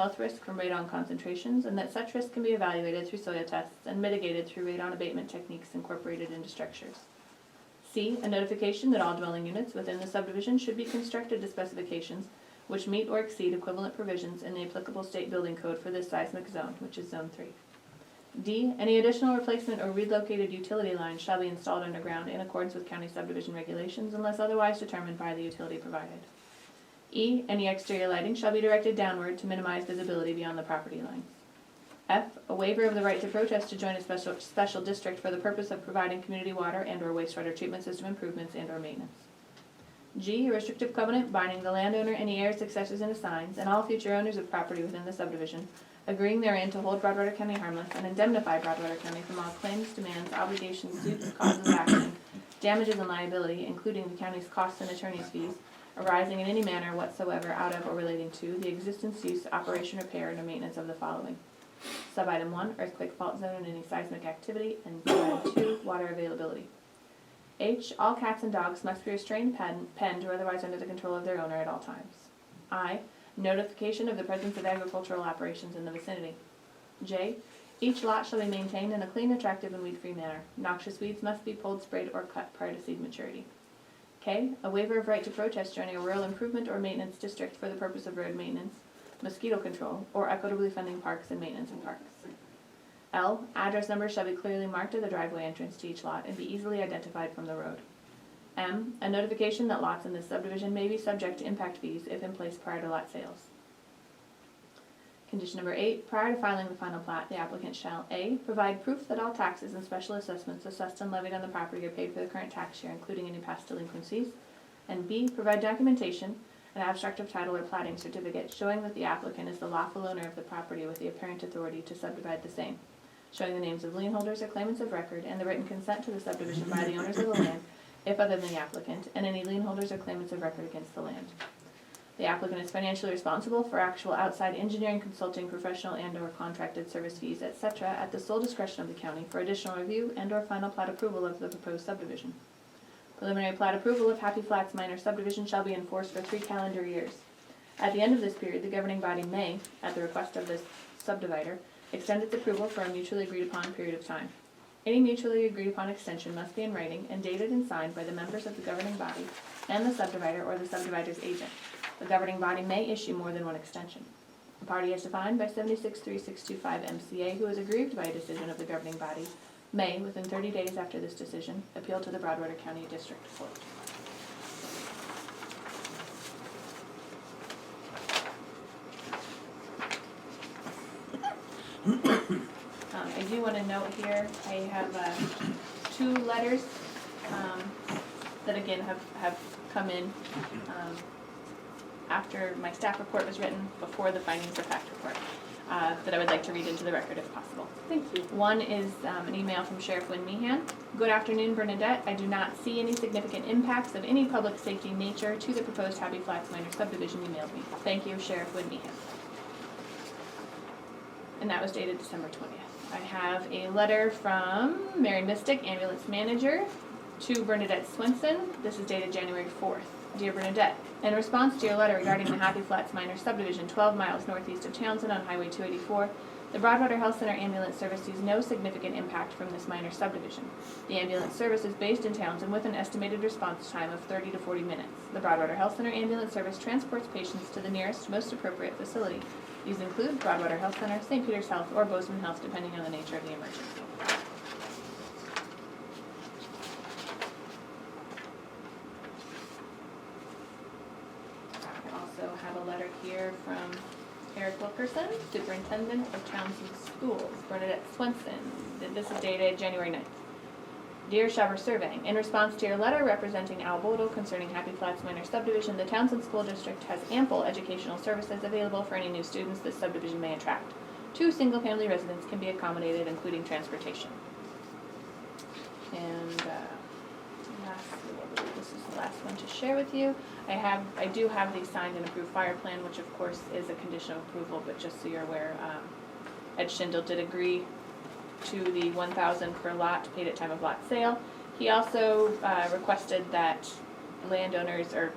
health risk from radon concentrations, and that such risk can be evaluated through soil tests and mitigated through radon abatement techniques incorporated into structures. C, a notification that all dwelling units within the subdivision should be constructed to specifications which meet or exceed equivalent provisions in the applicable state building code for this seismic zone, which is Zone 3. D, any additional replacement or relocated utility lines shall be installed underground in accordance with county subdivision regulations unless otherwise determined by the utility provided. E, any exterior lighting shall be directed downward to minimize visibility beyond the property lines. F, a waiver of the right to protest to join a special district for the purpose of providing community water and or wastewater treatment system improvements and or maintenance. G, a restrictive covenant binding the landowner, any heirs, successors, and assigns, and all future owners of property within the subdivision, agreeing therein to hold Broadwater County harmless and indemnify Broadwater County from all claims, demands, obligations, suits, causes of action, damages, and liability, including the county's costs and attorney's fees, arising in any manner whatsoever out of or relating to the existence, use, operation, repair, and or maintenance of the following. Subitem 1, earthquake fault zone and any seismic activity, and subitem 2, water availability. H, all cats and dogs must be restrained, penned, or otherwise under the control of their owner at all times. I, notification of the presence of agricultural operations in the vicinity. J, each lot shall be maintained in a clean, attractive, and weed-free manner. Noxious weeds must be pulled, sprayed, or cut prior to seed maturity. K, a waiver of right to protest joining a rural improvement or maintenance district for the purpose of road maintenance, mosquito control, or equitably funding parks and maintenance in parks. L, address numbers shall be clearly marked at the driveway entrance to each lot and be easily identified from the road. M, a notification that lots in this subdivision may be subject to impact fees if in place prior to lot sales. Condition number 8, prior to filing the final plat, the applicant shall A, provide proof that all taxes and special assessments assessed and levied on the property are paid for the current tax year, including any past delinquencies, and B, provide documentation, an abstract of title or platting certificate showing that the applicant is the lawful owner of the property with the apparent authority to subdivide the same, showing the names of lien holders or claimants of record and the written consent to the subdivision by the owners of the land, if other than the applicant, and any lien holders or claimants of record against the land. The applicant is financially responsible for actual outside engineering, consulting, professional and or contracted service fees, etc. at the sole discretion of the county for additional review and or final plat approval of the proposed subdivision. Preliminary plat approval of Happy Flats minor subdivision shall be enforced for 3 calendar years. At the end of this period, the governing body may, at the request of the subdivider, extend its approval for a mutually agreed upon period of time. Any mutually agreed upon extension must be in writing and dated and signed by the members of the governing body and the subdivider or the subdivider's agent. The governing body may issue more than one extension. The party as defined by 763625 MCA who is aggrieved by a decision of the governing body may, within 30 days after this decision, appeal to the Broadwater County District Court. I do want to note here, I have 2 letters that again have come in after my staff report was written, before the findings of fact report, that I would like to read into the record if possible. Thank you. One is an email from Sheriff Wynn Meehan. Good afternoon, Bernadette. I do not see any significant impacts of any public safety nature to the proposed Happy Flats minor subdivision you mailed me. Thank you, Sheriff Wynn Meehan. And that was dated December 20th. I have a letter from Mary Mystic, ambulance manager, to Bernadette Swinson. This is dated January 4th. Dear Bernadette, in response to your letter regarding the Happy Flats minor subdivision 12 miles northeast of Townsend on Highway 284, the Broadwater Health Center ambulance service sees no significant impact from this minor subdivision. The ambulance service is based in Townsend with an estimated response time of 30 to 40 minutes. The Broadwater Health Center ambulance service transports patients to the nearest, most appropriate facility. These include Broadwater Health Center, St. Peter's Health, or Bozeman Health, depending on the nature of the emergency. Have a letter here from Eric Wilkerson, Superintendent of Townsend Schools, Bernadette Swenson. This is dated January 9th. Dear Shaver Surveying, in response to your letter representing Al Bodle concerning Happy Flats minor subdivision, the Townsend School District has ample educational services available for any new students this subdivision may attract. 2 single-family residents can be accommodated, including transportation. And lastly, I believe this is the last one to share with you. I do have the signed and approved fire plan, which of course is a condition of approval, but just so you're aware, Ed Schindel did agree to the $1,000 per lot paid at time of lot sale. He also requested that landowners or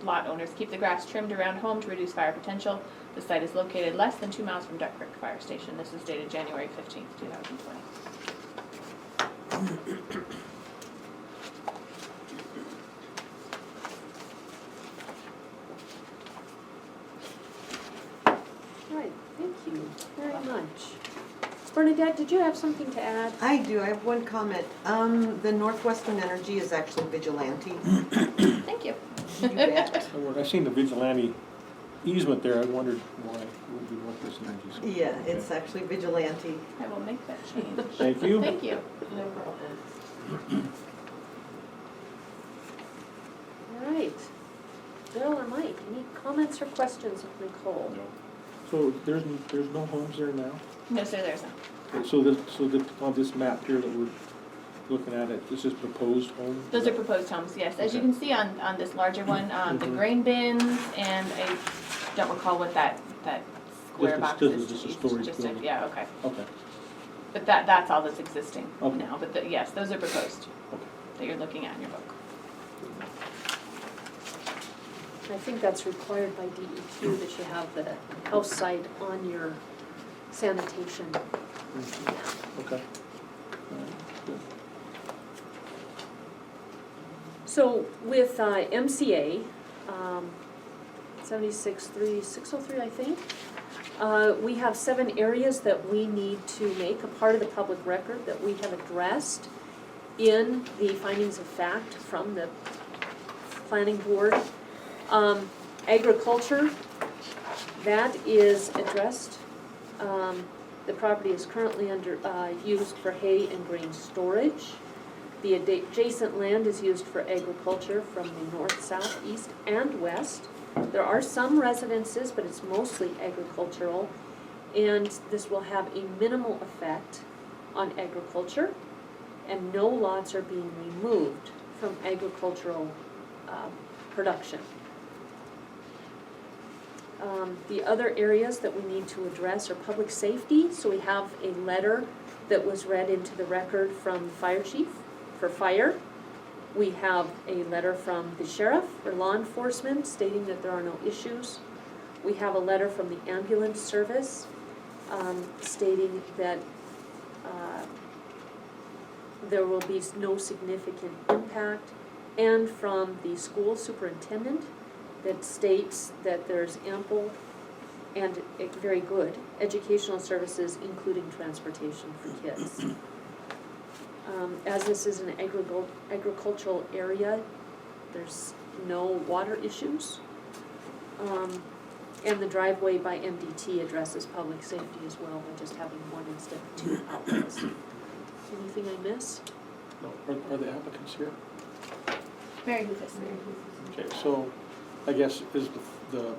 lot owners keep the grass trimmed around home to reduce fire potential. The site is located less than 2 miles from Duck Creek Fire Station. This is dated January 15th, 2020. Right, thank you very much. Bernadette, did you have something to add? I do, I have one comment. The Northwestern Energy is actually Vigilante. Thank you. You bet. When I seen the vigilante easement there, I wondered why it would be Northwest Energy. Yeah, it's actually Vigilante. I will make that change. Thank you. Thank you. No problem. All right. Bill or Mike, any comments or questions of Nicole? No. So there's no homes there now? No, sir, there's not. Okay, so on this map here that we're looking at, this is proposed homes? Those are proposed homes, yes. As you Okay. can see on this larger one, the grain bins, and I don't recall what that square box is. Just a storage building. Yeah, okay. Okay, But that's all that's existing Okay. now. But yes, those are proposed okay. that you're looking at in your book. I think that's required by DEQ that you have the house site on your sanitation. Okay. Good. So with MCA, 763603, I think, we have 7 areas that we need to make a part of the public record that we have addressed in the findings of fact from the planning board. Agriculture, that is addressed. The property is currently used for hay and grain storage. The adjacent land is used for agriculture from the north, south, east, and west. There are some residences, but it's mostly agricultural, and this will have a minimal effect on agriculture, and no lots are being removed from agricultural production. The other areas that we need to address are public safety. So we have a letter that was read into the record from the fire chief for fire. We have a letter from the sheriff for law enforcement stating that there are no issues. We have a letter from the ambulance service stating that there will be no significant impact, and from the school superintendent that states that there's ample and very good educational services, including transportation for kids. As this is an agricultural area, there's no water issues. And the driveway by MDT addresses public safety as well by just having 1 instead of 2 outlets. Anything I miss? No, are the applicants here? Mary Lucas. Okay, so I guess is the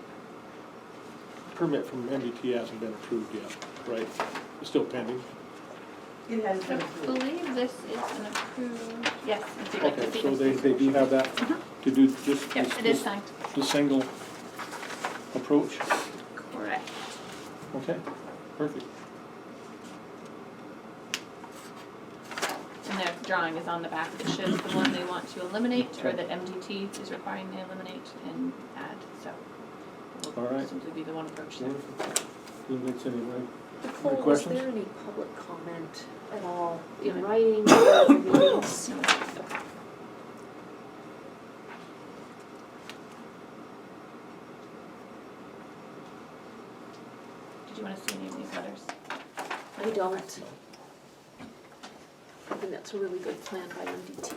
permit from MDT hasn't been approved yet, right? It's still pending? It has I been approved. believe this is an approved, yes. If you'd like to Okay, see so this. they do have that to do this? Yep, it is signed. The single approach? Correct. Okay, perfect. And their drawing is on the back that shows the one they want to eliminate, or that MDT is requiring they eliminate and add, so. All right. It'll simply be the one approach there. Wonderful. Didn't make any right. Nicole, was questions? there any public comment at all in No. writing or meetings? Did you want to see any of these letters? I don't. I think that's a really good plan by MDT.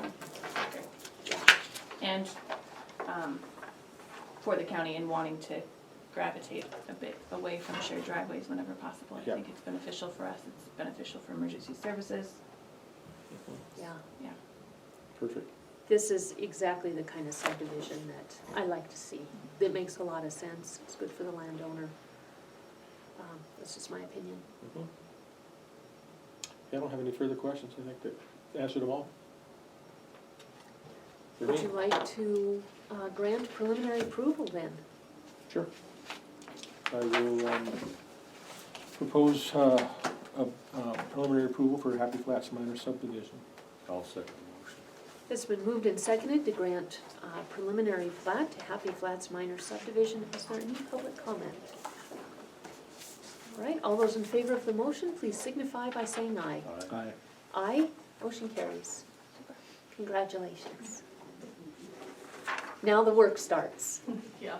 And for the county and wanting to gravitate a bit away from shared driveways whenever possible. I Yeah. think it's beneficial for us, it's beneficial for emergency services, Yeah. yeah. Perfect. This is exactly the kind of subdivision that I like to see. It makes a lot of sense. It's good for the landowner. That's just my opinion. Yeah, I don't have any further questions. I think that answered them all. For Would me. you like to grant preliminary approval then? Sure. I will propose a preliminary approval for Happy Flats minor subdivision. I'll second the motion. It's been moved and seconded to grant preliminary plat to Happy Flats minor subdivision. Is there any public comment? right, all those in favor of the motion, please signify by saying aye. Aye. Aye, motion carries. Congratulations. Now the work starts. Yeah.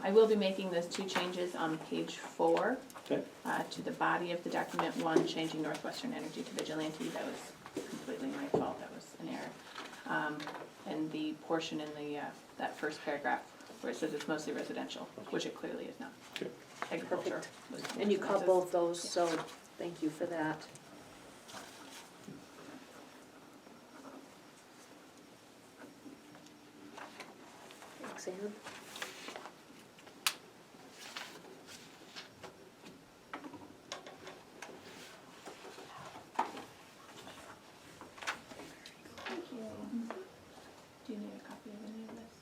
I will be making those two changes on page 4, Okay. to the body of the document. One, changing Northwestern Energy to Vigilante, that was completely my fault, that was an error. And the portion in the, that first paragraph, where it says it's mostly residential, which it clearly is not. Okay. Agriculture. was- And you caught both those, so thank you for that. Thanks, Ann. Thank you. Do you need a copy of any of this?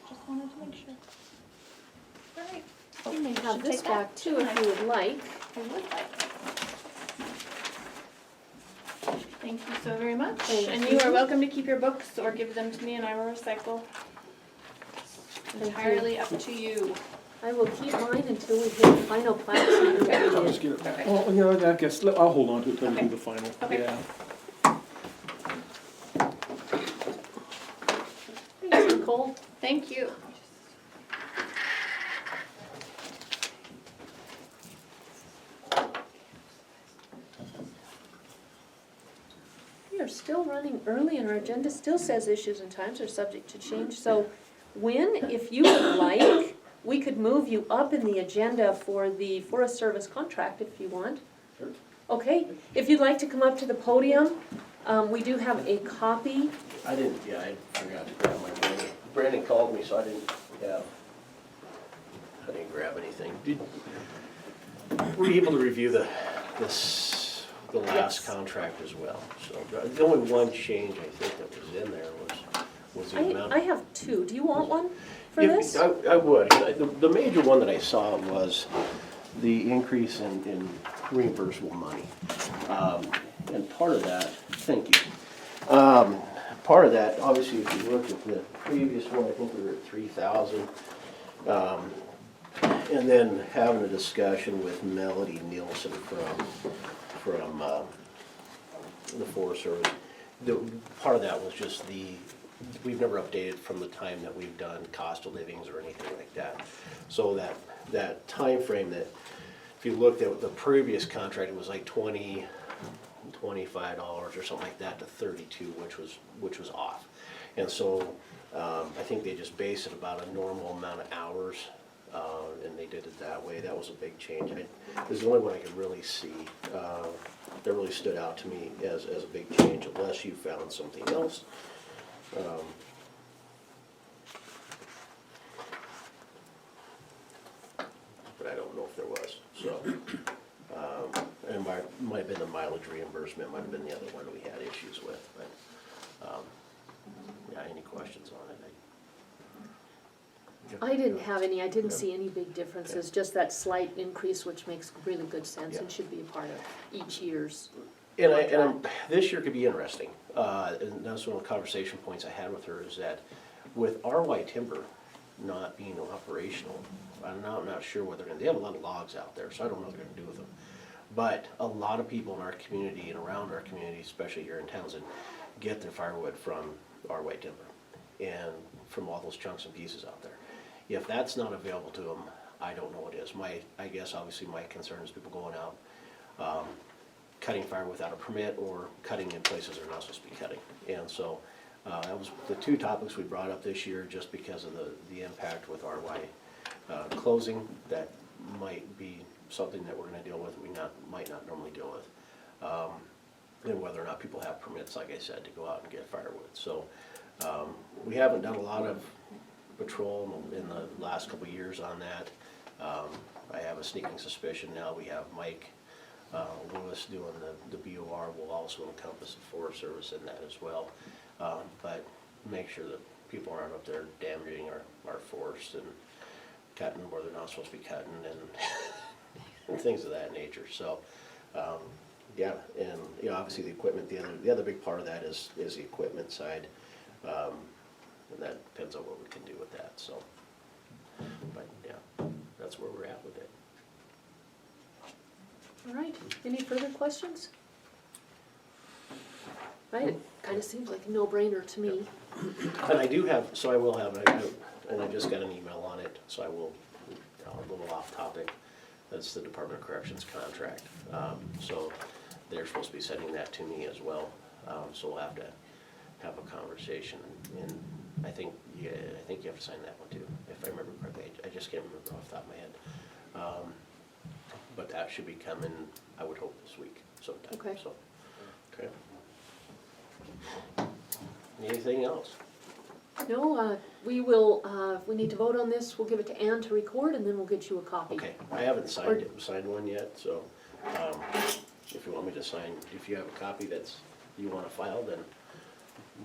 Just wanted to make sure. All right. You may Should have this take that. back too if you would like. I would like. Thank you so very much. Thank And you. you are welcome to keep your books or give them to me and I will recycle. Thank you. Entirely up to you. I will keep mine until we hit the final plat sheet. I'll just get it back. Oh, you know, I guess, I'll hold on to it till we do the final. Okay. Yeah. Thanks, Nicole. Thank you. We are still running early and our agenda still says issues and times are subject to change. So Wynn, if you would like, we could move you up in the agenda for the Forest Service contract if you want. Sure. Okay, if you'd like to come up to the podium, we do have a copy. I forgot to grab my Brandon. Brandon called me, so I didn't grab anything. Were you able to review the last Yes. contract as well? So the only one change I think that was in there was the amount. I have two. Do you want one for If- this? I would. The major one that I saw was the increase in reimbursable money. And part of that, thank you. Part of that, obviously, if you look at the previous one, I think we were at 3,000. And then having a discussion with Melody Nielsen from the Forest Service. Part of that was just we've never updated from the time that we've done cost of livings or anything like that. So that time frame that, if you looked at the previous contract, it was like $25 or something like that to 32, which was off. And so I think they just based it about a normal amount of hours, and they did it that way. That was a big change. It was the only one I could really see that really stood out to me as a big change, unless you found something else. But I don't know if there was, so. And it might have been the mileage reimbursement, might have been the other one we had issues with, but, yeah, any questions on it? I didn't have any. I didn't see any big differences, just that slight increase, which makes really good sense and should be a part of each year's. This year could be interesting, and that's one of the conversation points I had with her, is that with RY Timber not being operational, I'm not sure what they're gonna, they have a lot of logs out there, so I don't know what they're gonna do with them. But a lot of people in our community and around our community, especially here in Townsend, get their firewood from RY Timber and from all those chunks and pieces out there. If that's not available to them, I don't know what is. I guess obviously my concern is people going out, cutting fire without a permit or cutting in places they're not supposed to be cutting. And so that was the two topics we brought up this year, just because of the impact with RY closing. That might be something that we're gonna deal with, might not normally deal with. And whether or not people have permits, like I said, to go out and get firewood. So we haven't done a lot of patrol in the last couple of years on that. I have a sneaking suspicion now we have Mike Lewis doing the BOR will also encompass the Forest Service in that as well. But make sure that people aren't up there damaging our forests and cutting where they're not supposed to be cutting and things of that nature. So yeah, and obviously the equipment, the other big part of that is the equipment side. And that depends on what we can do with that, so. But yeah, that's where we're at with it. All right, any further questions? Right, it kind of seems like a no-brainer to me. And I do have, so I will have, and I just got an email on it, so I will, a little off topic. That's the Department of Corrections contract. So they're supposed to be sending that to me as well. So we'll have to have a conversation. And I think you have to sign that one too, if I remember correctly. I just can't remember off the top of my head. But that should be coming, I would hope, this week sometime. Okay. So, okay. Anything else? No, we will, if we need to vote on this, we'll give it to Ann to record, and then we'll get you a copy. Okay, I haven't signed one yet, so, if you want me to sign, if you have a copy that's, you wanna file, then.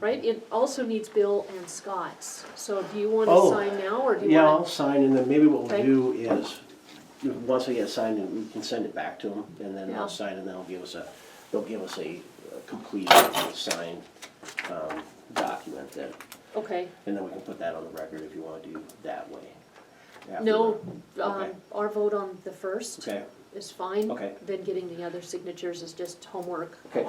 Right, it also needs Bill and Scott's, so do you want Oh, to sign now, or do you Yeah, want? I'll sign, and then maybe what we'll Okay. do is, once I get signed, and we can send it back to them, and then Yeah. they'll sign, and they'll give us a complete signed, document then, Okay, and then we can put that on the record if you wanna do that way. after no, Okay. our vote on the first the- Okay, is fine. Okay. Then getting the other signatures is just homework. okay.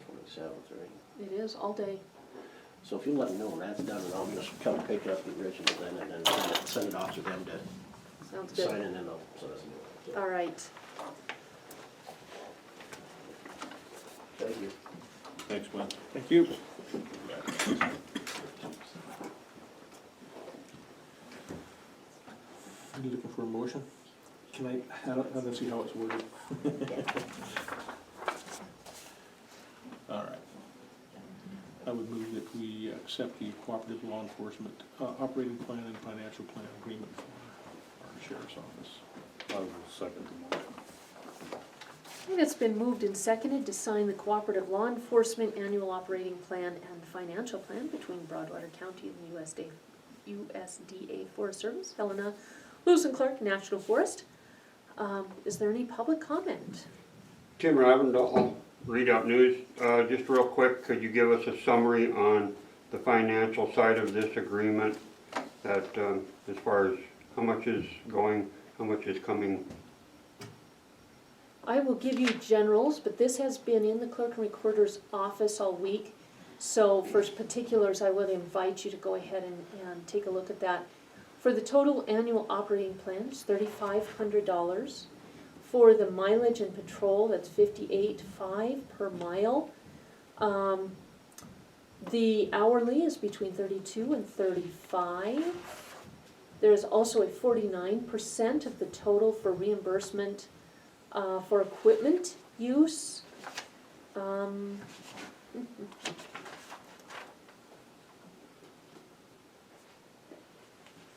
27th, right? It is, all day. So if you let me know when that's done, and I'll just come pick up the original then, and then send it off to them to Sounds sign, good. and then I'll send us a new one. All right. Thank you. Thanks, Glenn. Thank you. You looking for a motion? Can I have them see how it's worded? All right. I would move that we accept the cooperative law enforcement operating plan and financial plan agreement for our sheriff's office. I will second the motion. And it's been moved and seconded to sign the cooperative law enforcement annual operating plan and financial plan between Broadwater County and the USDA Forest Service, Helena Lewis and Clark National Forest. Is there any public comment? Tim Ravendall, Readout News. Just real quick, could you give us a summary on the financial side of this agreement? That as far as how much is going, how much is coming? I will give you generals, but this has been in the clerk and recorder's office all week. So for particulars, I would invite you to go ahead and take a look at that. For the total annual operating plan, it's $3,500. For the mileage and patrol, that's $58.5 per mile. The hourly is between 32 and 35. There's also a 49% of the total for reimbursement for equipment use.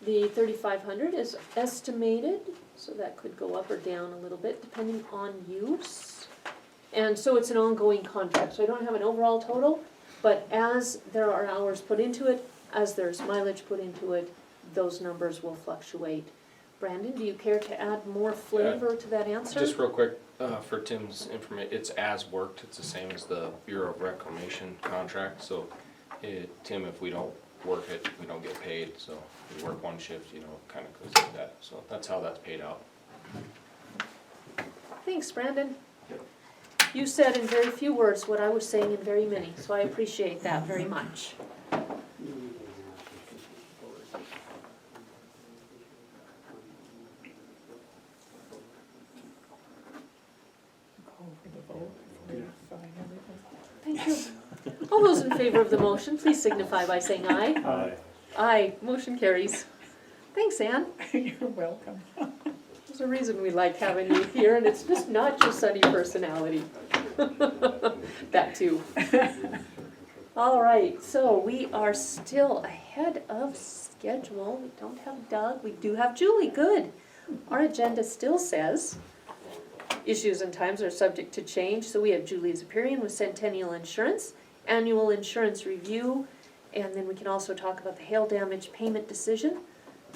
The 3,500 is estimated, so that could go up or down a little bit depending on use. And so it's an ongoing contract, so I don't have an overall total, but as there are hours put into it, as there's mileage put into it, those numbers will fluctuate. Brandon, do you care to add more flavor to that answer? Just real quick, for Tim's information, it's as worked, it's the same as the Bureau of Reclamation contract, so Tim, if we don't work it, we don't get paid, so if we work one shift, you know, it kinda goes like that, so that's how that's paid out. Thanks, Brandon. You said in very few words what I was saying in very many, so I appreciate that very much. Thank you. All those in favor of the motion, please signify by saying aye. Aye. Aye, motion carries. Thanks, Ann. You're welcome. There's a reason we like having you here, and it's just not your sunny personality. That too. All right, so we are still ahead of schedule. We don't have Doug, we do have Julie, good. Our agenda still says, issues and times are subject to change, so we have Julie's appearing with Centennial Insurance, annual insurance review, and then we can also talk about the hail damage payment decision.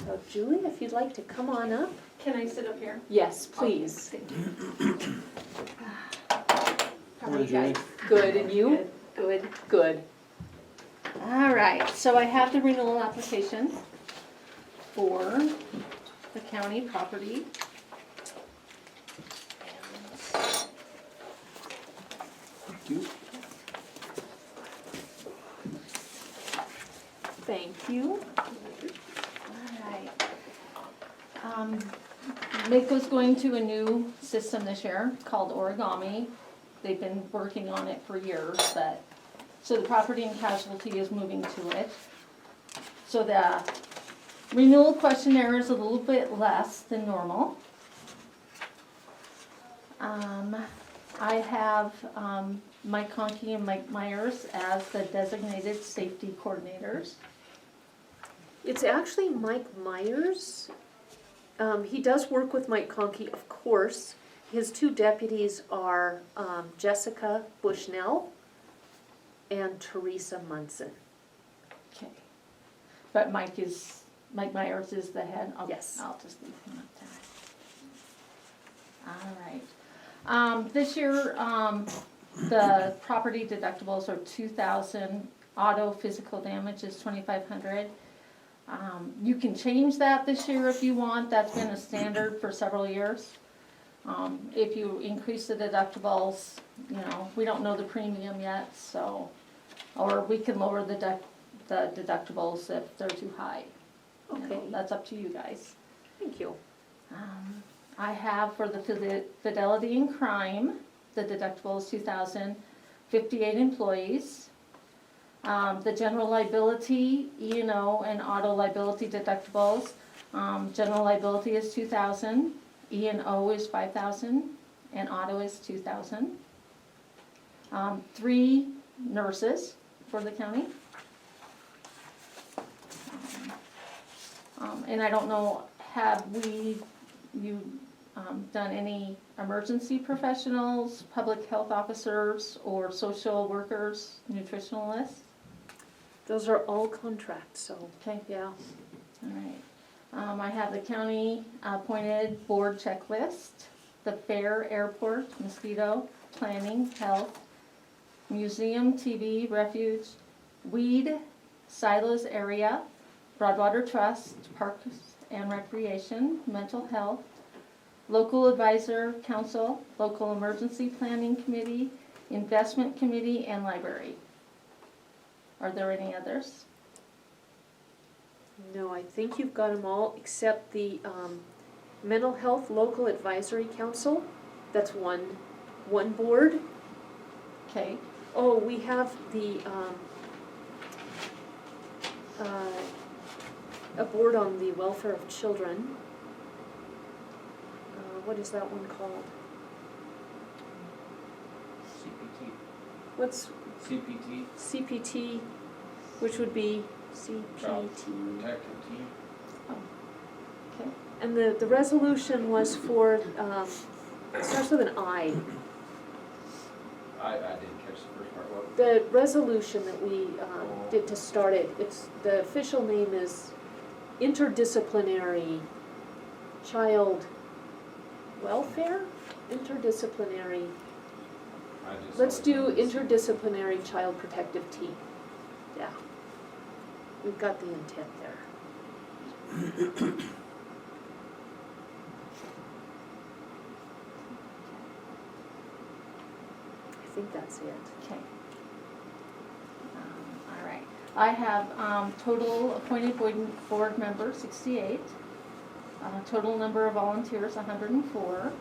So Julie, if you'd like to come on up. Can I sit up here? Yes, please. Thank you. Morning, Julie. Good, and you? Good. Good. All right, so I have the renewal application for the county property. Thank you. Thank you. All right. Mako's going to a new system this year called Origami. They've been working on it for years, but, so the property and casualty is moving to it. So the renewal questionnaire is a little bit less than normal. I have Mike Conkey and Mike Myers as the designated safety coordinators. It's actually Mike Myers. He does work with Mike Conkey, of course. His two deputies are Jessica Bushnell and Teresa Munson. Okay. But Mike Myers is the head? Okay, Yes. I'll just leave him up there. All right. This year, the property deductibles are 2,000, auto physical damage is 2,500. You can change that this year if you want, that's been a standard for several years. If you increase the deductibles, you know, we don't know the premium yet, so, or we can lower the deductibles if they're too high. You know, Okay. that's up to you guys. Thank you. I have for the fidelity and crime, the deductible is 2,000, 58 employees. The general liability, E&O, and auto liability deductibles, general liability is 2,000, E&O is 5,000, and auto is 2,000. 3 nurses for the county. And I don't know, have you done any emergency professionals, public health officers, or social workers, nutritionalists? Those are all contracts, so, Okay, yeah. all right. I have the county appointed board checklist, the fair, airport, mosquito, planning, health, museum, TV, refuge, weed, silos area, Broadwater Trust, parks and recreation, mental health, local advisor council, local emergency planning committee, investment committee, and library. Are there any others? No, I think you've got them all, except the Mental Health Local Advisory Council. That's one board. Okay, Oh, we have the, a board on the welfare of children. What is that one called? CPT. What's CPT, CPT, which would be Child CPT. Protective Team. okay. And the resolution was for, it starts with an I. I didn't catch the first part, what? The resolution that we did to start it, the official name is Interdisciplinary Child Welfare? Interdisciplinary, let's do Interdisciplinary Child Protective Team. Yeah. We've got the intent there. I think that's it. Okay. All right. I have total appointed board members, 68. Total number of volunteers, 104.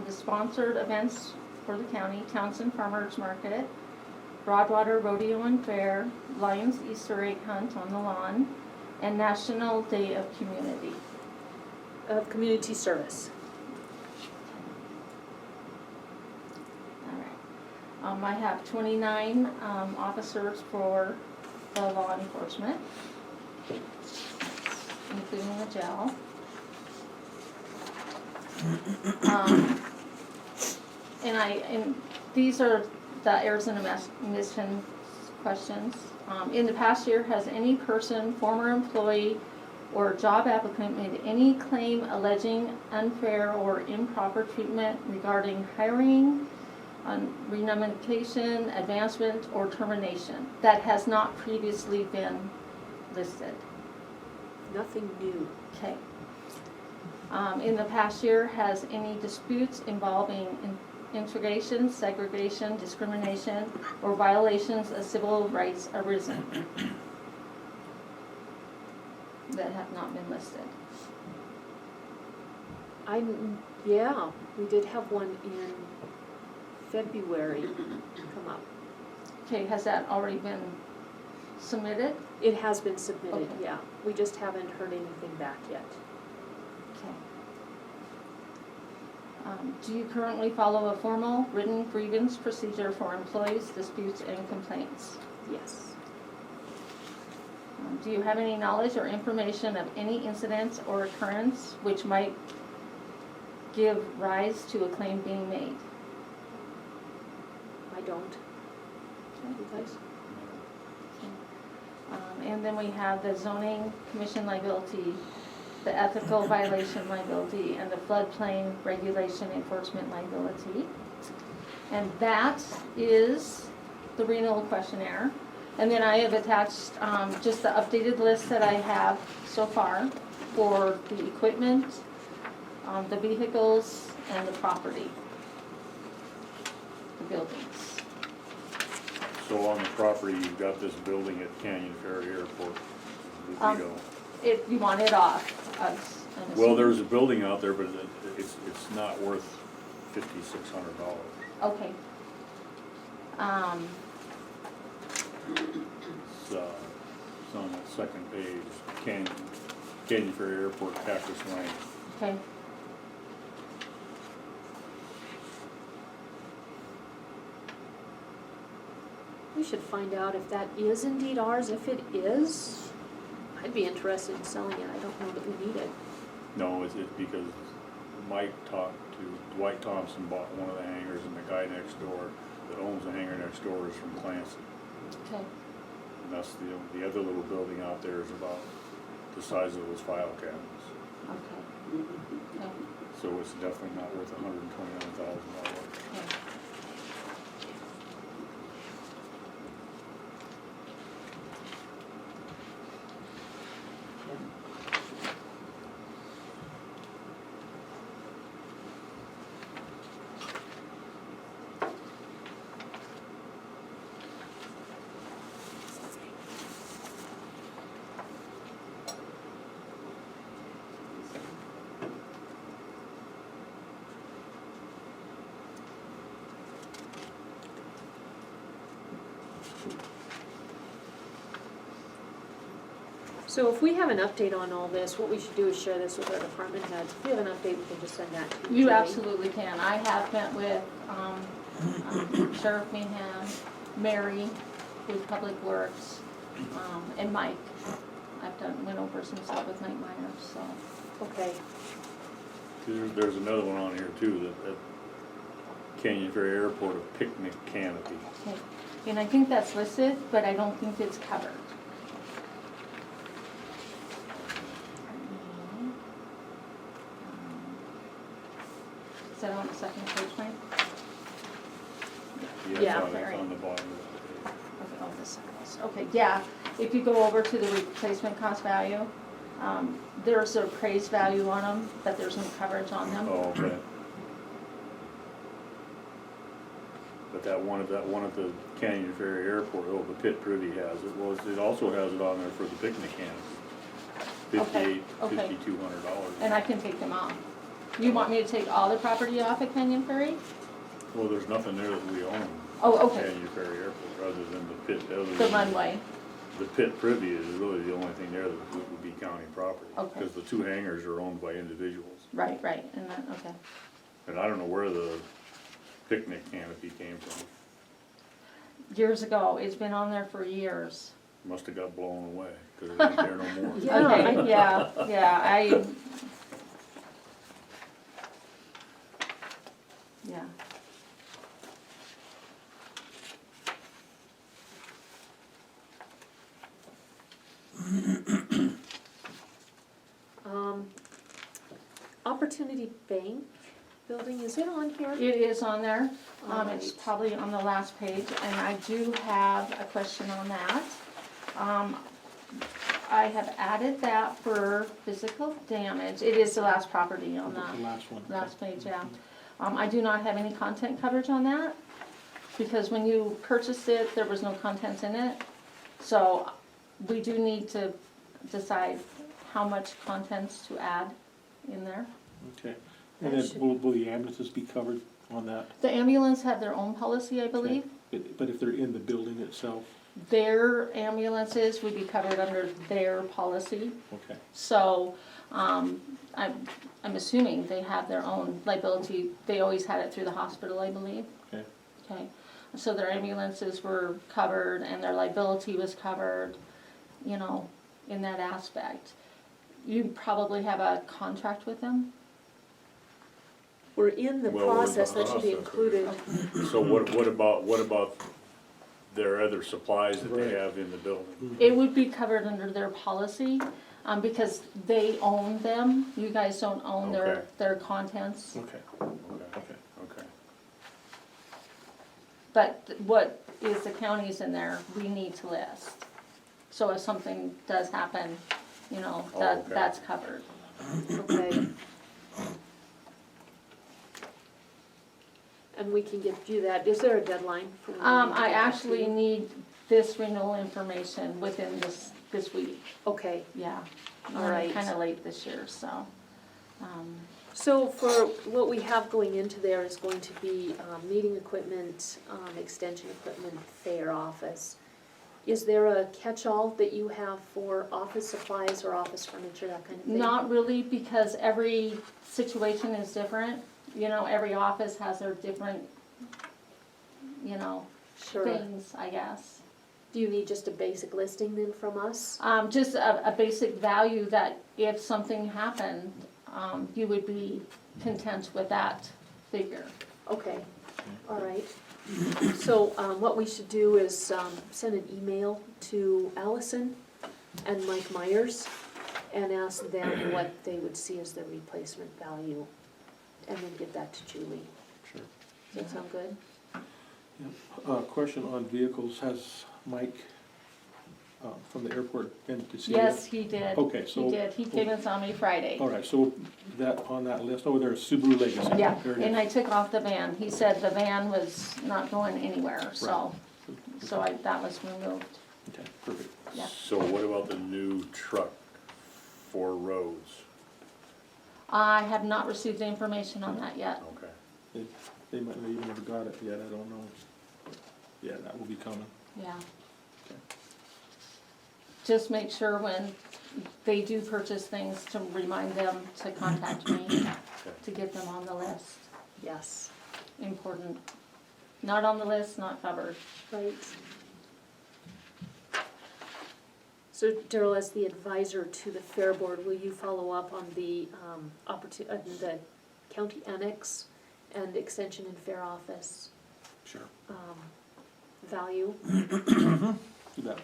The sponsored events for the county, Townsend Farmers Market, Broadwater Rodeo and Fair, Lions Easter Egg Hunt on the Lawn, and National Day of Community. Of community service. All right. I have 29 officers for the law enforcement, including the jail. And these are the errors and omissions questions. In the past year, has any person, former employee, or job applicant made any claim alleging unfair or improper treatment regarding hiring, on renomination, advancement, or termination that has not previously been listed. Nothing new. Okay. In the past year, has any disputes involving integration, segregation, discrimination, or violations of civil rights arisen that have not been listed? Yeah, we did have one in February come up. Okay, has that already been submitted? It has been submitted, Okay. yeah. We just haven't heard anything back yet. Okay. Do you currently follow a formal written grievance procedure for employees' disputes and complaints? Yes. Do you have any knowledge or information of any incidents or occurrence which might give rise to a claim being made? I don't. You guys? And then we have the zoning commission liability, the ethical violation liability, and the floodplain regulation enforcement liability. And that is the renewal questionnaire. And then I have attached just the updated list that I have so far for the equipment, the vehicles, and the property, the buildings. So on the property, you've got this building at Canyon Ferry Airport, the Vito. If you want it off, I'm Well, assuming. there's a building out there, but it's not worth $5,600. Okay. It's on that second page, Canyon Ferry Airport, Cactus Lane. Okay. We should find out if that is indeed ours. If it is, I'd be interested in selling it. I don't know that we need it. No, it's because Mike talked to, Dwight Thompson bought one of the hangars, and the guy next door that owns the hangar next door is from Clancy. Okay. And that's the other little building out there is about the size of those file cabinets. Okay. Okay. So it's definitely not worth $129,000. Okay. So if we have an update on all this, what we should do is share this with our department heads. If we have an update, we can just send that to you. You Julie. absolutely can. I have met with Sheriff Meehan, Mary with Public Works, and Mike. Went over some stuff with Mike Myers, so. Okay. There's another one on here too, that Canyon Ferry Airport, a picnic canopy. Okay. And I think that's listed, but I don't think it's covered. Is that on the second page, Mike? Yeah. It's on the bottom of the page. Okay, oh, this is, okay, yeah, if you go over to the replacement cost value, there's a appraised value on them, but there's no coverage on them. Oh, okay. But that one at the Canyon Ferry Airport, the pit privy has it, it also has it on there for the picnic canopy. Okay. $5,200. And I can take them off. You want me to take all the property off at Canyon Ferry? Well, there's nothing there that we own. Oh, okay, Canyon Ferry Airport, other than the pit. the runway, The pit privy is really the only thing there that would be county property. Okay. Because the two hangars are owned by individuals. right, and that, okay. And I don't know where the picnic canopy came from. Years ago, it's been on there for years. Must have got blown away, because it ain't there no more. Yeah, Okay, yeah, yeah. Opportunity Bank building, is it on here? It is on there, it's Alright. probably on the last page, and I do have a question on that. I have added that for physical damage, it is the last property on The that. last one. Last page, yeah. I do not have any content coverage on that, because when you purchased it, there was no contents in it. So we do need to decide how much contents to add in there. Okay, and then will the ambulances be covered on that? The ambulance have their own policy, I believe. But if they're in the building itself, Their ambulances would be covered under their policy. okay, So, I'm assuming they have their own liability. They always had it through the hospital, I believe. okay. Okay, so their ambulances were covered and their liability was covered, you know, in that aspect. You probably have a contract with them? We're in the Well, we're in the process, that should be process. included. So what about their other supplies that they have in the building? It would be covered under their policy, because they own them. You guys don't own Okay. their contents. Okay, Okay, okay. okay. But what is the counties in there, we need to list. So if something does happen, you know, Oh, okay. that's covered. Okay. And we can get you that, is there a deadline for when we need to I get back to actually you? need this renewal information within this week, Okay, yeah. All right. Kinda late this year, so. so for what we have going into there is going to be meeting equipment, extension equipment, fair office. Is there a catch-all that you have for office supplies or office furniture, that kind of thing? Not really, because every situation is different. You know, every office has their different, you know, Sure. things, I guess. Do you need just a basic listing then from us? Just a basic value that if something happened, you would be content with that figure. Okay, all right. So what we should do is send an email to Allison and Mike Myers and ask them what they would see as the replacement value, and then get that to Julie. Sure. Does that sound good? Question on vehicles, has Mike from the airport been to see it? Yes, he did. Okay, He so, did. He came and saw me Friday. all right, so that, on that list, oh, there's Subaru Legacy. Yeah, There it and is. I took off the van. He said the van was not going anywhere, so, that was removed. Okay, perfect. Yeah. So what about the new truck for roads? I have not received the information on that yet. Okay. They might not even have got it yet, I don't know. Yeah, that will be coming. Yeah. Okay. Just make sure when they do purchase things to remind them to contact me to get them on the list. Yes. Important. Not on the list, not covered. Right. So Daryl, as the advisor to the Fair Board, will you follow up on the the county annex and extension and fair office Sure. value? Do that.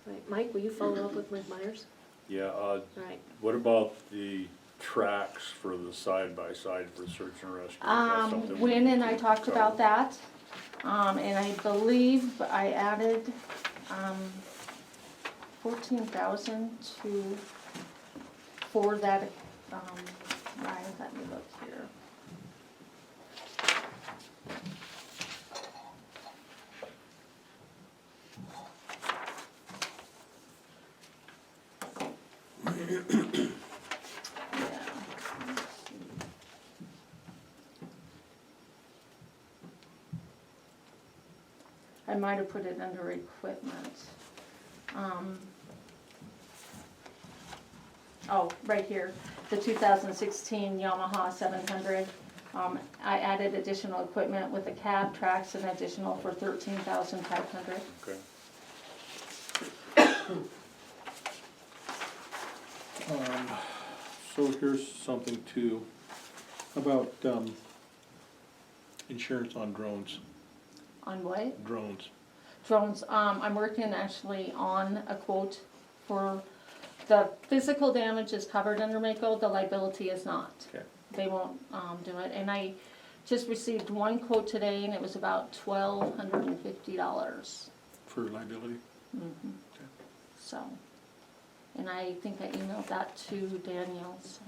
Right, Mike, will you follow up with Mike Myers? Yeah, All right. what about the tracks for the side-by-side for search and rescue? Is that something we Wynn need and to I talked cover? about that, and I believe I added, 14,000 for that, Ryan, let me look here. Yeah, let's see. I might have put it under equipment. Oh, right here, the 2016 Yamaha 700. I added additional equipment with the cab, tracks, and additional for 13,500. Okay. So here's something too, about insurance on drones, On what? drones. Drones, I'm working actually on a quote for, the physical damage is covered under Mako, the liability is not. Okay. they won't, do it. And I just received one quote today, and it was about $1,250. For liability? So, and I think I emailed that to Daniel, so.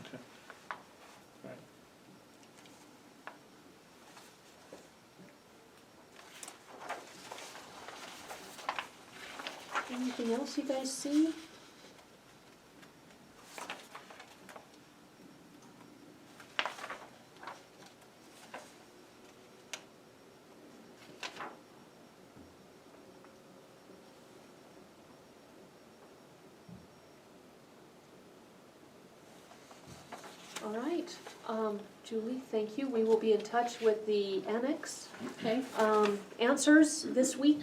Okay. Right. Anything else you guys see? All right, Julie, thank you. We will be in touch with the annex Okay. answers this week.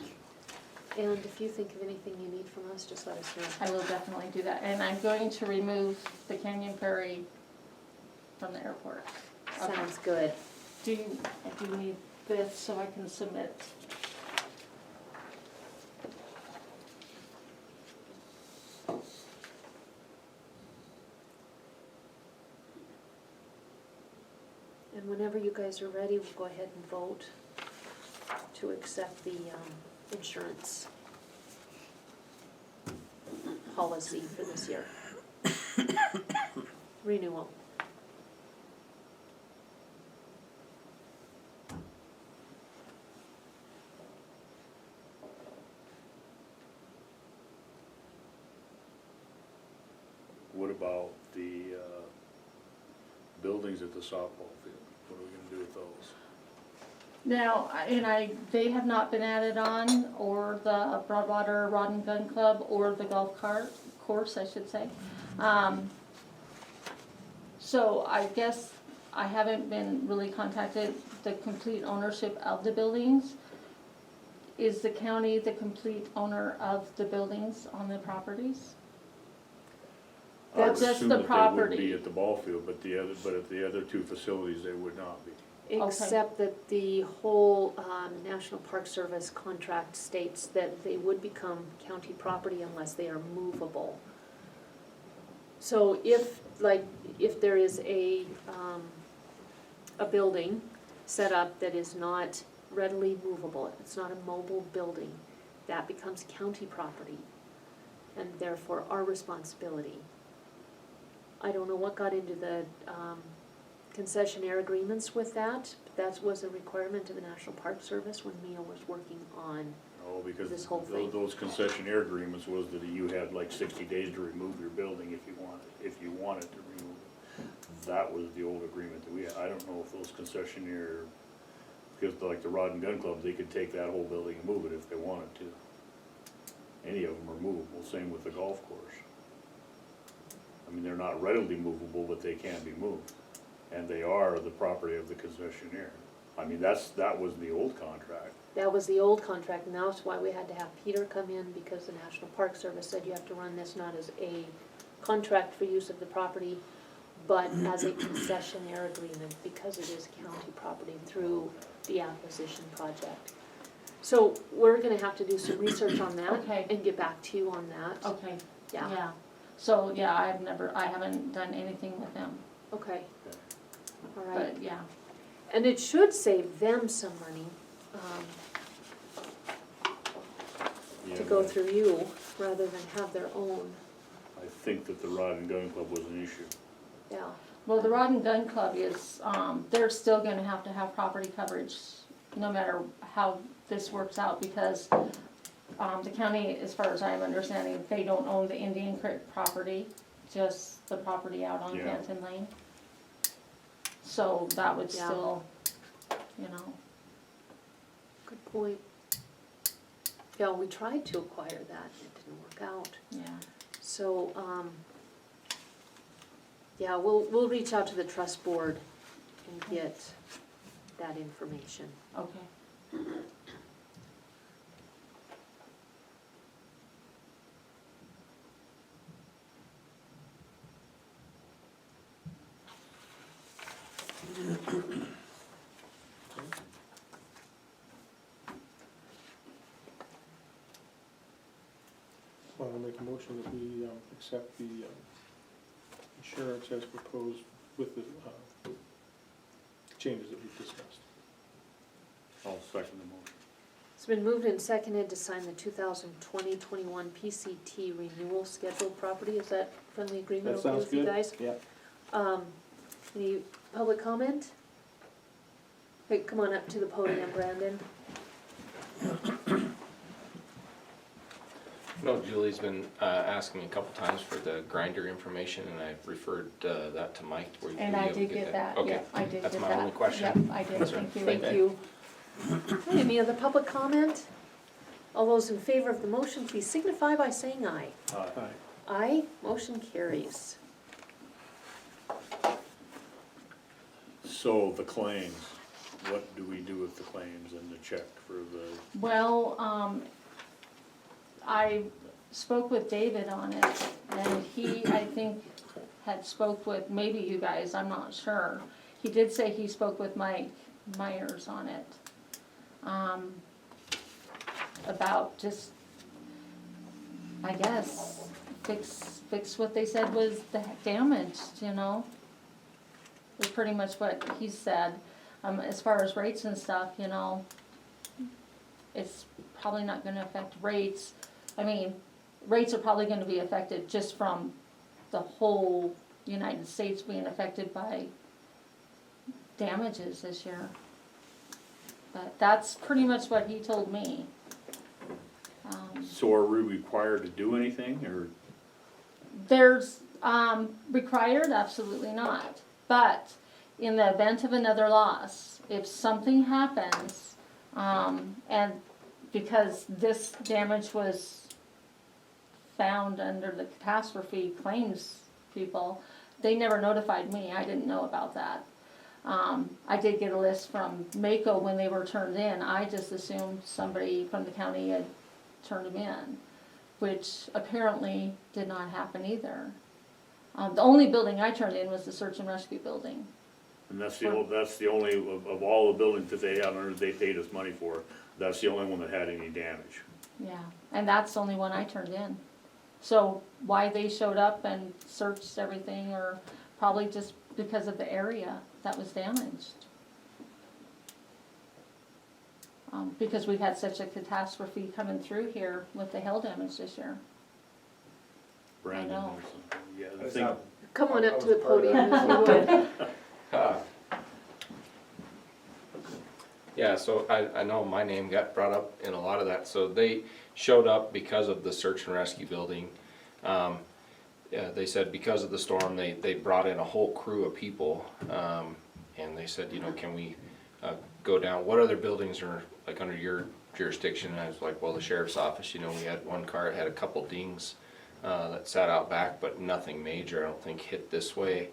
And if you think of anything you need from us, just let us know. I will definitely do that, and I'm going to remove the Canyon Ferry from the airport. Okay. Sounds good. Do you need this so I can submit? And whenever you guys are ready, we'll go ahead and vote to accept the insurance policy for this year. Renewal. What about the, buildings at the softball field? What are we gonna do with those? Now, they have not been added on, or the Broadwater Rod and Gun Club, or the golf cart course, I should say. So I guess I haven't been really contacted, the complete ownership of the buildings. Is the county the complete owner of the buildings on the properties? I would That's just assume the that they property. would be at the ball field, but at the other two facilities, they would not be. Except that the whole National Park Service contract states that they would become county property unless they are movable. So if there is a building set up that is not readily movable, it's not a mobile building, that becomes county property and therefore our responsibility. I don't know what got into the concessionaire agreements with that, but that was a requirement of the National Park Service when Mia was working on. Oh, because This whole thing. those concessionaire agreements was that you had like 60 days to remove your building if you wanted to remove it. That was the old agreement that we had. I don't know if those concessionaire, because like the Rod and Gun Club, they could take that whole building and move it if they wanted to. Any of them are movable, same with the golf course. I mean, they're not readily movable, but they can be moved. And they are the property of the concessionaire. I mean, that was the old contract. That was the old contract, and that's why we had to have Peter come in, because the National Park Service said you have to run this not as a contract for use of the property, but as a concessionaire agreement, because it is county property through the acquisition project. So we're gonna have to do some research on that Okay. and get back to you on that. Okay, Yeah, yeah. So, yeah, I haven't done anything with them, okay. All right, but yeah. and it should save them some money, to go through you, rather than have their own, I think that the Rod and Gun Club was an issue. yeah. Well, the Rod and Gun Club is, they're still gonna have to have property coverage, no matter how this works out, because, the county, as far as I'm understanding, they don't own the Indian Creek property, just the property out on Yeah. Canton Lane. So that would Yeah. still, you know, Good point. Yeah, we tried to acquire that, it didn't work out. yeah. So, yeah, we'll reach out to the trust board and get that information. Okay. Well, I'll make a motion that we accept the insurance as proposed with the changes that we've discussed. I'll second the motion. It's been moved and seconded to sign the 2020-21 PCT renewal schedule property. Is that friendly agreement That okay sounds with you good. guys? Yeah. Any public comment? Hey, come on up to the podium, Brandon. No, Julie's been asking me a couple times for the grinder information, and I've referred that to Mike. Were you And I able to did get that, Okay, yep, I did get that. that's my only question. Yep, I did, That's right. thank you. Thank you. Okay, any other public comment? All those in favor of the motion, please signify by saying aye. Aye. Aye, motion carries. So the claims, what do we do with the claims and the check for the, Well, I spoke with David on it, and he, I think, had spoke with maybe you guys, I'm not sure. He did say he spoke with Mike Myers on it. About just, I guess, fix what they said was damaged, you know? Was pretty much what he said. As far as rates and stuff, you know, it's probably not gonna affect rates. I mean, rates are probably gonna be affected just from the whole United States being affected by damages this year. But that's pretty much what he told me. so are we required to do anything, or? There's, required, absolutely not. But in the event of another loss, if something happens, and because this damage was found under the catastrophe claims people, they never notified me, I didn't know about that. I did get a list from Mako when they were turned in, I just assumed somebody from the county had turned them in, which apparently did not happen either. The only building I turned in was the search and rescue building. And that's the only, of all the buildings that they have, or they paid us money for, that's the only one that had any damage. Yeah, and that's the only one I turned in. So why they showed up and searched everything, or probably just because of the area that was damaged. Because we had such a catastrophe coming through here with the hail damage this year. Brandon, know. yeah, the thing, Come on up to the podium if you would. Yeah, so I know my name got brought up in a lot of that, so they showed up because of the search and rescue building. Yeah, they said because of the storm, they brought in a whole crew of people, and they said, you know, can we go down, what other buildings are like under your jurisdiction? And I was like, well, the sheriff's office, you know, we had one car, it had a couple dings that sat out back, but nothing major, I don't think hit this way.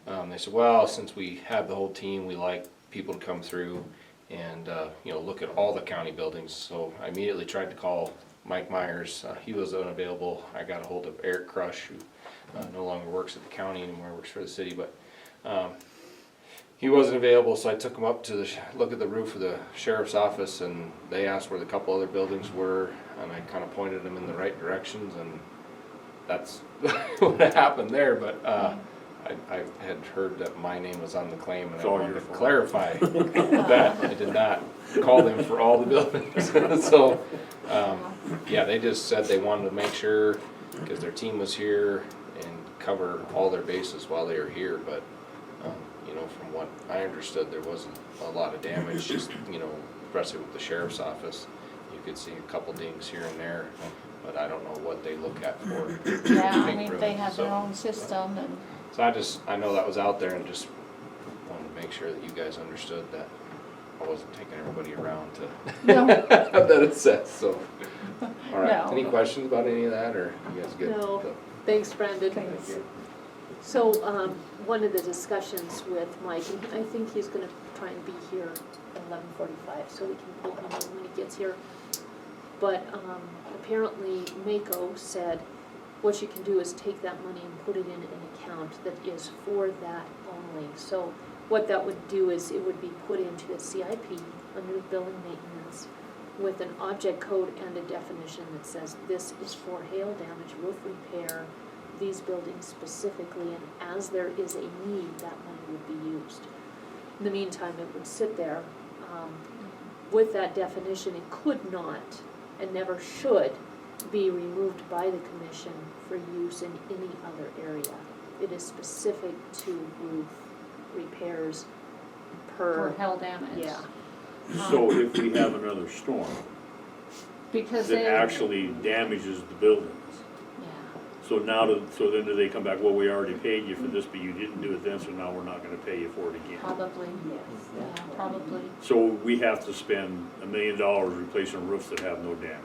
They said, well, since we have the whole team, we like people to come through and, you know, look at all the county buildings. So I immediately tried to call Mike Myers, he was unavailable. I got a hold of Eric Crush, who no longer works at the county anymore, works for the city, but he wasn't available, so I took him up to look at the roof of the sheriff's office, and they asked where the couple other buildings were, and I kind of pointed them in the right directions, and that's what happened there. But I had heard that my name was on the claim, and I wanted to clarify that I did not call them for all the buildings. So, yeah, they just said they wanted to make sure, because their team was here, and cover all their bases while they were here, but you know, from what I understood, there wasn't a lot of damage, just, you know, especially with the sheriff's office. You could see a couple dings here and there, but I don't know what they look at for. Yeah, I paint mean, room, they have their so- own system, and So I know that was out there, and just wanted to make sure that you guys understood that I wasn't taking everybody around to no, that it says, so. All right, No. any questions about any of that, or you guys good? No. Thanks, Brandon. Thanks. So, one of the discussions with Mike, and I think he's gonna try and be here at 11:45, so we can pull him in when he gets here. But, apparently Mako said what you can do is take that money and put it in an account that is for that only. So what that would do is it would be put into a CIP under building maintenance with an object code and a definition that says this is for hail damage, roof repair, these buildings specifically, and as there is a need, that money would be used. In the meantime, it would sit there. With that definition, it could not and never should be removed by the commission for use in any other area. It is specific to roof repairs For per, hail damage. yeah. So if we have another storm Because that they, actually damages the buildings, yeah, so so then do they come back, well, we already paid you for this, but you didn't do it then, so now we're not gonna pay you for it again? probably, Yes. yeah, probably. So we have to spend $1 million replacing roofs that have no damage.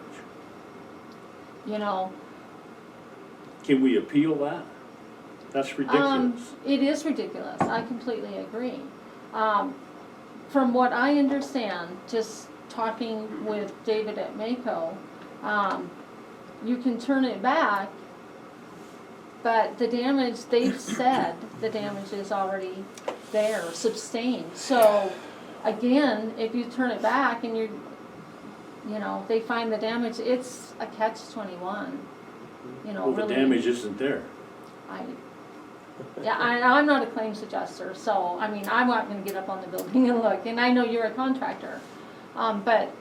You know, Can we appeal that? That's ridiculous. it is ridiculous, I completely agree. From what I understand, just talking with David at Mako, you can turn it back, but the damage, they've said the damage is already there, sustained. So, again, if you turn it back and you know, they find the damage, it's a catch-21, you know, Well, the really. damage isn't there. I'm not a claims adjuster, so, I mean, I'm not gonna get up on the building and look, and I know you're a contractor. But,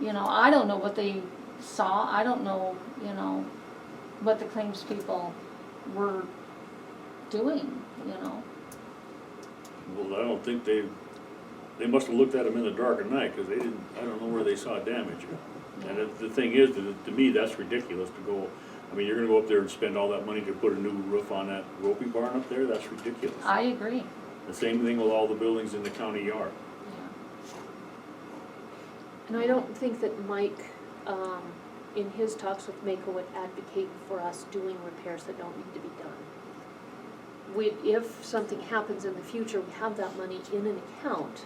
you know, I don't know what they saw, I don't know, you know, what the claims people were doing, you know. Well, I don't think they must have looked at them in the dark at night, because I don't know where they saw damage. And the thing is, that to me, that's ridiculous to go, I mean, you're gonna go up there and spend all that money to put a new roof on that ropey barn up there, that's ridiculous. I agree, The same thing with all the buildings in the county yard. yeah. And I don't think that Mike, in his talks with Mako, would advocate for us doing repairs that don't need to be done. If something happens in the future, we have that money in an account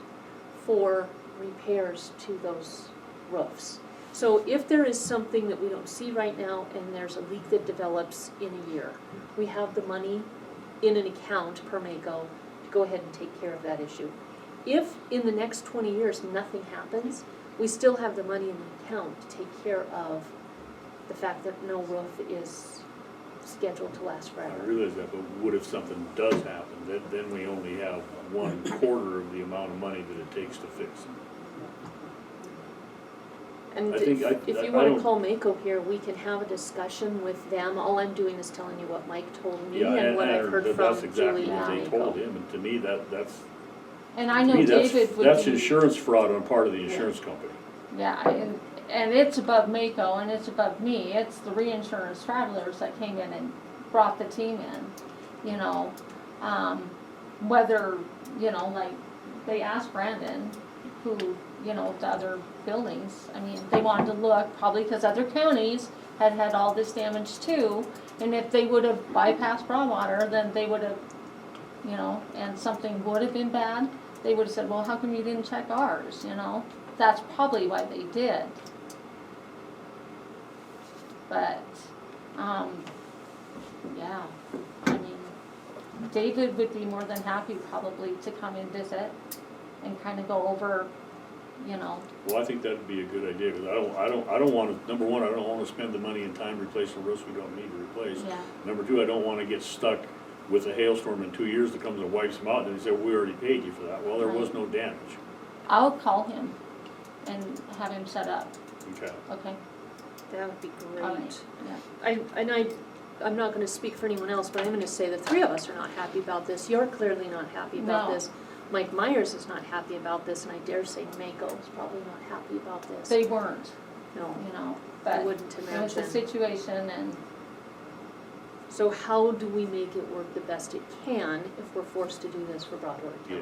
for repairs to those roofs. So if there is something that we don't see right now and there's a leak that develops in a year, we have the money in an account per Mako to go ahead and take care of that issue. If in the next 20 years nothing happens, we still have the money in the account to take care of the fact that no roof is scheduled to last I forever. realize that, but what if something does happen? Then we only have 1/4 of the amount of money that it takes to fix it. And I think if I you wanna don't- call Mako here, we can have a discussion with them. All I'm doing is telling you what Mike told me Yeah, and what I've heard from that's exactly Julie what and they told Mako. him, and to me, that's, And I to know me, David would that's be, insurance fraud on part of the insurance company. yeah, and it's above Mako and it's above me, it's the reinsurance travelers that came in and brought the team in, you know. Whether, you know, like, they asked Brandon, who, you know, the other buildings, I mean, they wanted to look, probably because other counties had had all this damage too, and if they would have bypassed Broadwater, then they would have, you know, and something would have been bad, they would have said, well, how come you didn't check ours, you know? That's probably why they did. But, yeah, I mean, David would be more than happy probably to come and visit and kind of go over, you know. Well, I think that'd be a good idea, because I don't wanna, number one, I don't wanna spend the money and time replacing roofs we don't need to replace. Yeah. Number two, I don't wanna get stuck with a hailstorm in 2 years that comes and wipes them out, and they say, we already paid you for that. Well, there was Right. no damage. I'll call him and have him set up, Okay. okay? That would be All great. right, yeah. I'm not gonna speak for anyone else, but I'm gonna say the three of us are not happy about this. You're clearly not happy about No. this. Mike Myers is not happy about this, and I dare say Mako is probably not happy about this. They weren't, No, you know, I but wouldn't it was a imagine. situation and, So how do we make it work the best it can if we're forced to do this for Broadwater County?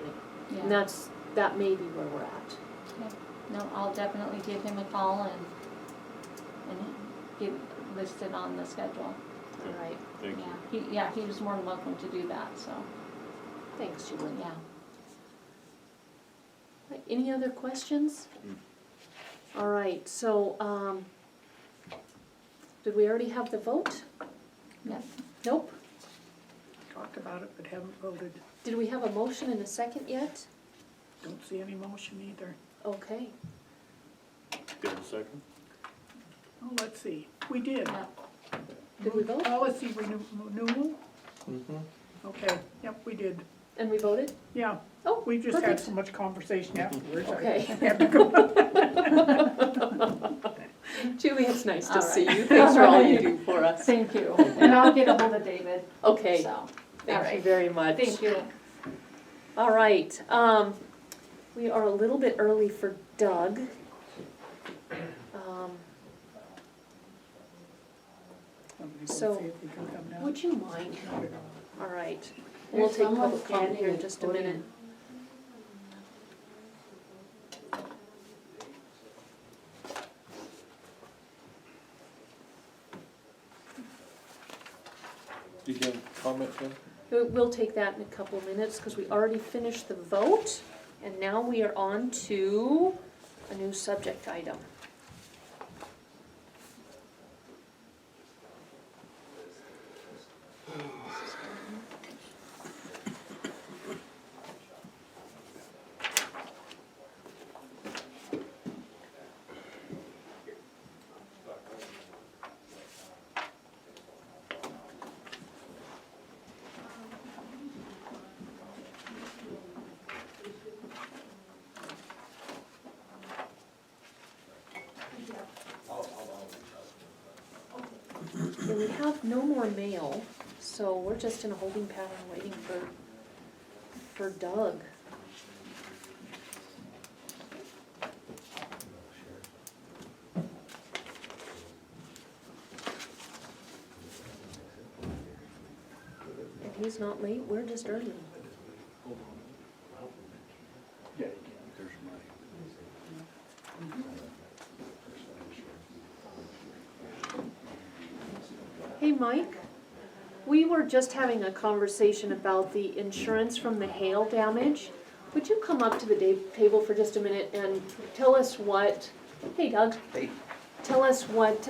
And yeah. that may be where we're at. Okay. No, I'll definitely give him a call and get listed on the schedule. All right, Thank you. Yeah, he was more than welcome to do that, so, thanks, Julie. yeah. Any other questions? All right, so, did we already have the vote? Yep. Nope. Talked about it, but haven't voted. Did we have a motion and a second yet? Don't see any motion either. Okay. Got a second? Oh, let's see. We did. Yeah. Did we vote? Policy renewal? Okay, yep, we did. And we voted? Yeah, Oh, we just had perfect. so much conversation afterwards. I Okay. had to go. Julie, it's nice to All see right. you. Thanks for all you All do for us. Thank you, and I'll get ahold of David, Okay, so. All thank you right. very much. Thank you. All right, we are a little bit early for Doug. Somebody go So, see if he can come down. Would you mind? Not at all. All right, we'll take public comment here in just a minute. Do you have a comment, Tim? We'll take that in a couple of minutes because we already finished the vote. And now we are on to a new subject item. And we have no more mail, so we're just in a holding pattern waiting for Doug. And he's not late, we're just early. Yeah, you can, there's money. Hey, Mike, we were just having a conversation about the insurance from the hail damage. Would you come up to the table for just a minute and tell us what, hey Doug. Hey. Tell us what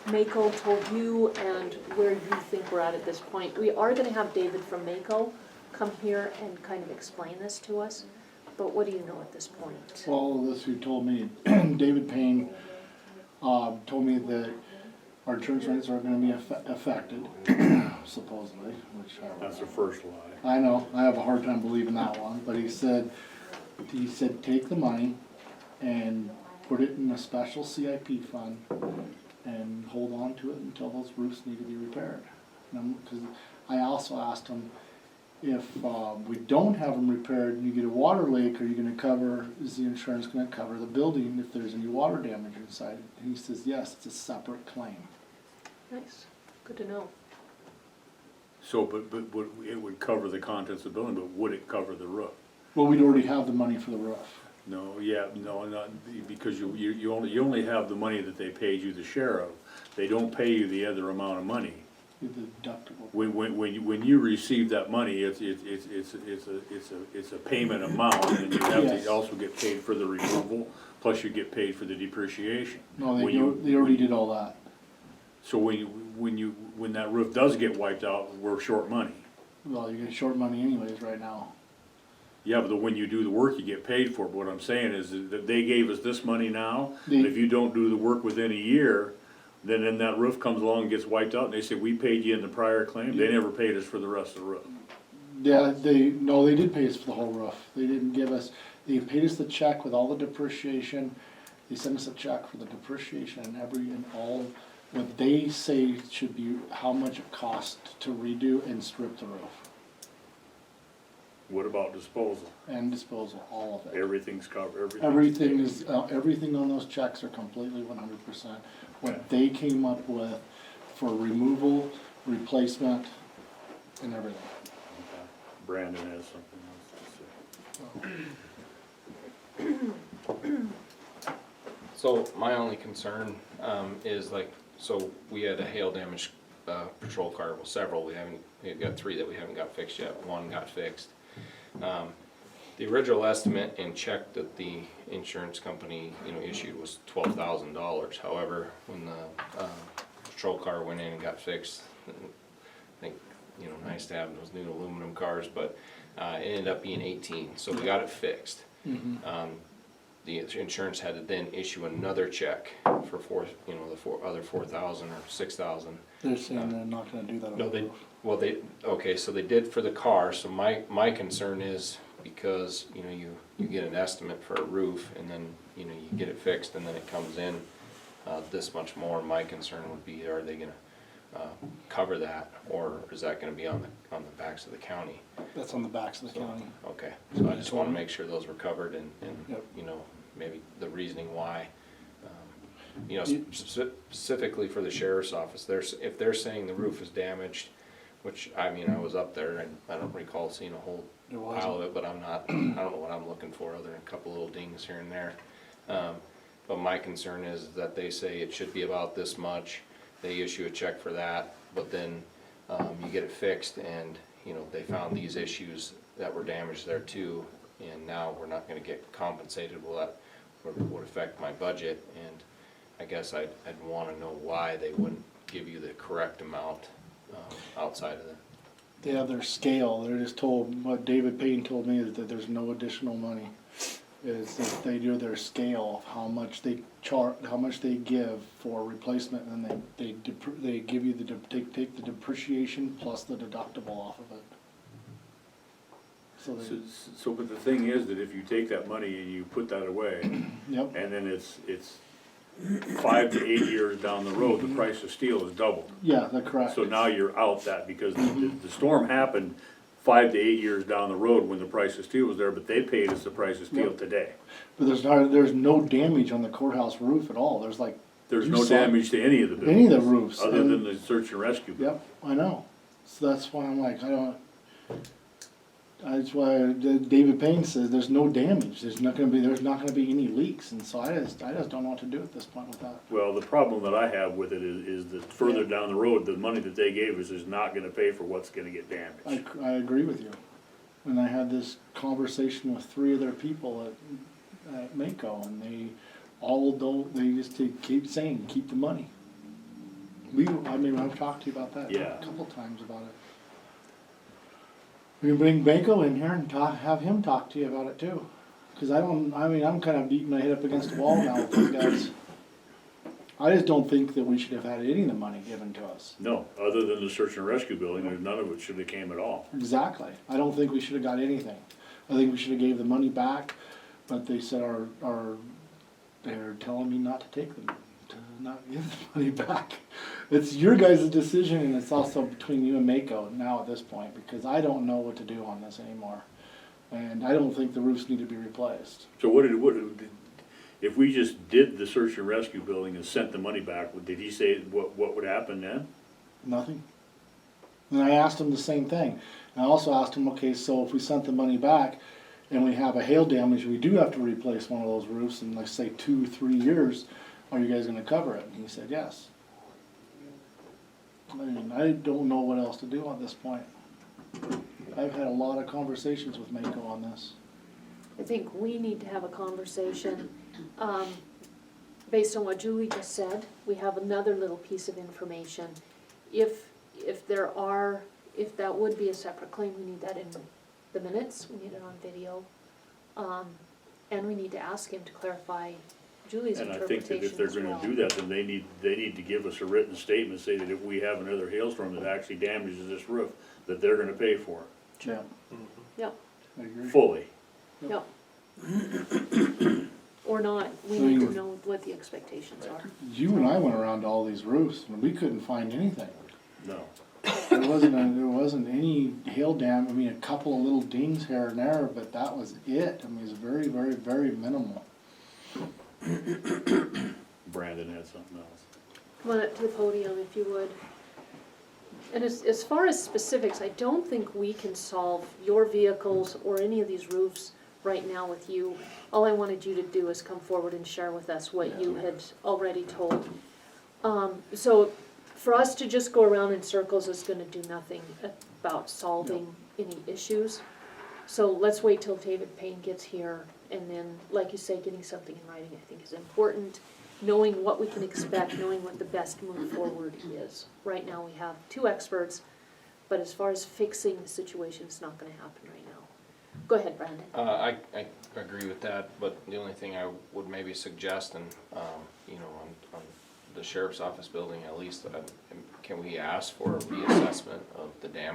Mako told you and where you think we're at this point. We are gonna have David from Mako come here and kind of explain this to us, but what do you know at this point? Well, this who told me, David Payne, told me that our insurance rates are gonna be affected, supposedly, which That's the first lie. I know, I have a hard time believing that one, but he said, take the money and put it in a special CIP fund and hold on to it until those roofs need to be repaired. Because I also asked him, if we don't have them repaired and you get a water leak, are you gonna cover, is the insurance gonna cover the building if there's any water damage inside? And he says, yes, it's a separate claim. Nice, good to know. So, but it would cover the contents of the building, but would it cover the roof? Well, we'd already have the money for the roof. No, yeah, no, not, because you only have the money that they paid you the share of. They don't pay you the other amount of money. The deductible. When you receive that money, it's a payment amount, and you have Yes. to also get paid for the removal, plus you get paid for the depreciation. No, When they already did all that. So when that roof does get wiped out, we're short money. Well, you're getting short money anyways right now. Yeah, but when you do the work, you get paid for it. What I'm saying is that they gave us this money now, They- and if you don't do the work within a year, then that roof comes along and gets wiped out, and they say, we paid you in the prior claim, they never paid us for the rest of the roof. Yeah, they did pay us for the whole roof. They didn't give us, they paid us the check with all the depreciation. They sent us a check for the depreciation and all, what they say should be how much it costs to redo and strip the roof. What about disposal? And disposal, all of it. Everything's covered, Everything on those checks are completely 100%. What they came up with for removal, replacement, and everything. Okay. Brandon has something else to say. So my only concern, is like, so we had a hail damage, patrol car, well, several, we've got 3 that we haven't got fixed yet, 1 got fixed. The original estimate and check that the insurance company, issued was $12,000. However, when the, patrol car went in and got fixed, I think, nice to have those new aluminum cars, but, it ended up being 18, so we got it fixed. the insurance had to then issue another check for other 4,000 or 6,000. They're saying they're not gonna do that on No, the roof. Well, okay, so they did for the car, so my concern is, because, you get an estimate for a roof, and then, you get it fixed, and then it comes in, this much more, my concern would be, are they gonna, cover that, or is that gonna be on the backs of the county? That's on the backs of the county. Okay, so I just wanna make sure those were covered, and, Yep. maybe the reasoning why. Specifically for the sheriff's office, if they're saying the roof is damaged, which, I was up there, and I don't recall seeing a whole It pile of wasn't. it, but I don't know what I'm looking for, other than a couple little dings here and there. But my concern is that they say it should be about this much, they issue a check for that, but then, you get it fixed, and, they found these issues that were damaged there too, and now we're not gonna get compensated. Well, that would affect my budget, and I guess I'd wanna know why they wouldn't give you the correct amount, outside of that. They have their scale, they're just told, what David Payne told me is that there's no additional money. Is that they do their scale of how much they how much they give for replacement, and then they give you take the depreciation plus the deductible off of it. So So, but the thing is that if you take that money and you put that away, yep, and then it's 5 to 8 years down the road, the price of steel is doubled. yeah, that's correct. So now you're out that, because the storm happened 5 to 8 years down the road when the price of steel was there, but they paid us the price of steel Yep. today. But there's no damage on the courthouse roof at all, there's like. There's you no saw damage to any of the buildings. Any of the roofs. Other and- than the search and rescue. Yep, I know, so that's why I'm like, that's why David Payne says there's no damage, there's not gonna be any leaks, and so I just don't know what to do at this point with that. Well, the problem that I have with it is that further down the road, the money that they gave us is not gonna pay for what's gonna get damaged. I agree with you, and I had this conversation with 3 other people at Mako, and they just keep saying, keep the money. I've talked to you about that Yeah. a couple times about it. We can bring Mako in here and have him talk to you about it too. Cause I'm kind of beating my head up against the wall now with these guys. I just don't think that we should have had any of the money given to us. No, other than the search and rescue building, there's none of it should have came at all. Exactly. I don't think we should have got anything. I think we should have gave the money back, but they said they're telling me not to take them, to not give the money back. It's your guys' decision, and it's also between you and Mako now at this point, because I don't know what to do on this anymore. And I don't think the roofs need to be replaced. So if we just did the search and rescue building and sent the money back, did he say what would happen then? Nothing. And I asked him the same thing. And I also asked him, okay, so if we sent the money back and we have a hail damage, we do have to replace one of those roofs in, let's say, 2-3 years, are you guys gonna cover it? And he said, yes. I don't know what else to do at this point. I've had a lot of conversations with Mako on this. I think we need to have a conversation, based on what Julie just said. We have another little piece of information. If that would be a separate claim, we need that in the minutes, we need it on video. And we need to ask him to clarify Julie's And I interpretation think that if they're as well. gonna do that, then they need to give us a written statement, say that if we have another hailstorm that actually damages this roof, that they're gonna pay for it, Yeah, Yep, I agree. fully. yep. Or not, we So need to you- know what the expectations are. You and I went around to all these roofs and we couldn't find anything. No. There wasn't any hail dam, a couple of little dings here and there, but that was it. It was very, very, very minimal. Brandon had something else. Come on up to the podium if you would. And as far as specifics, I don't think we can solve your vehicles or any of these roofs right now with you. All I wanted you to do is come forward and share with us what you had already told. So for us to just go around in circles is gonna do nothing about solving any issues. So let's wait till David Payne gets here, and then, like you say, getting something in writing I think is important. Knowing what we can expect, knowing what the best move forward is. Right now, we have 2 experts, but as far as fixing the situation, it's not gonna happen right now. Go ahead, Brandon. I agree with that, but the only thing I would maybe suggest, and, you know, on the sheriff's office building at least, can we ask for a reassessment of the damage